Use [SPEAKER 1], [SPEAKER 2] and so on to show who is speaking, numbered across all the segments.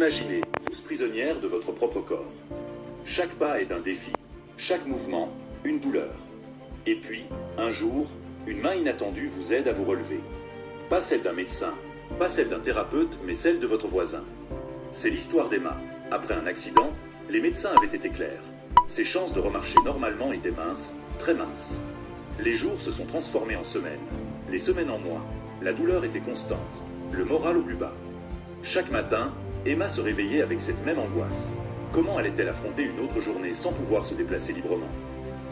[SPEAKER 1] Imaginez, vous prisonnière de votre propre corps. Chaque pas est un défi, chaque mouvement, une douleur. Et puis, un jour, une main inattendue vous aide à vous relever. Pas celle d'un médecin, pas celle d'un thérapeute, mais celle de votre voisin. C'est l'histoire d'Emma. Après un accident, les médecins avaient été clairs. Ses chances de remarcher normalement étaient minces, très minces. Les jours se sont transformés en semaines, les semaines en mois. La douleur était constante, le moral au plus bas. Chaque matin, Emma se réveillait avec cette même angoisse. Comment allait-elle affronter une autre journée sans pouvoir se déplacer librement?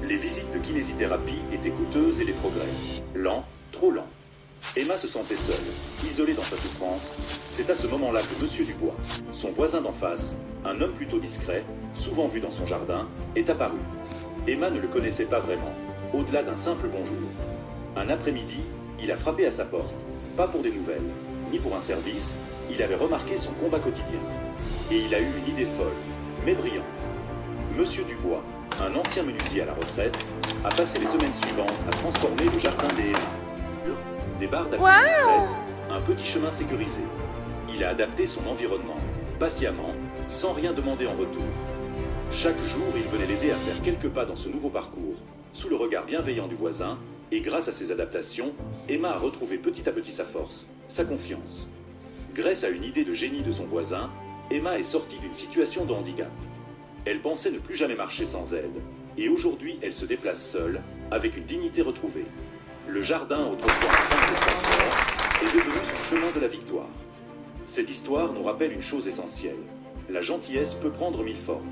[SPEAKER 1] Les visites de kinésithérapie étaient coûteuses et les progrès lents, trop lents. Emma se sentait seule, isolée dans sa souffrance. C'est à ce moment-là que Monsieur Dubois, son voisin d'en face, un homme plutôt discret, souvent vu dans son jardin, est apparu. Emma ne le connaissait pas vraiment, au-delà d'un simple bonjour. Un après-midi, il a frappé à sa porte, pas pour des nouvelles, ni pour un service, il avait remarqué son combat quotidien. Et il a eu une idée folle, mais brillante. Monsieur Dubois, un ancien menuisier à la retraite, a passé les semaines suivantes à transformer le jardin des Emma. Des barres d'appui discrètes, un petit chemin sécurisé. Il a adapté son environnement, patiemment, sans rien demander en retour. Chaque jour, il venait l'aider à faire quelques pas dans ce nouveau parcours, sous le regard bienveillant du voisin, et grâce à ces adaptations, Emma a retrouvé petit à petit sa force, sa confiance. Grâce à une idée de génie de son voisin, Emma est sortie d'une situation de handicap. Elle pensait ne plus jamais marcher sans aide, et aujourd'hui elle se déplace seule, avec une dignité retrouvée. Le jardin, autrefois un simple transport, est devenu son chemin de la victoire. Cette histoire nous rappelle une chose essentielle. La gentillesse peut prendre mille formes.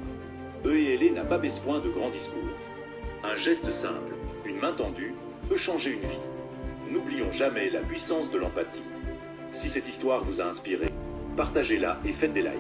[SPEAKER 1] EELE n'a pas besoin de grands discours. Un geste simple, une main tendue, peut changer une vie. N'oublions jamais la puissance de l'empathie. Si cette histoire vous a inspiré, partagez-la et faites des likes.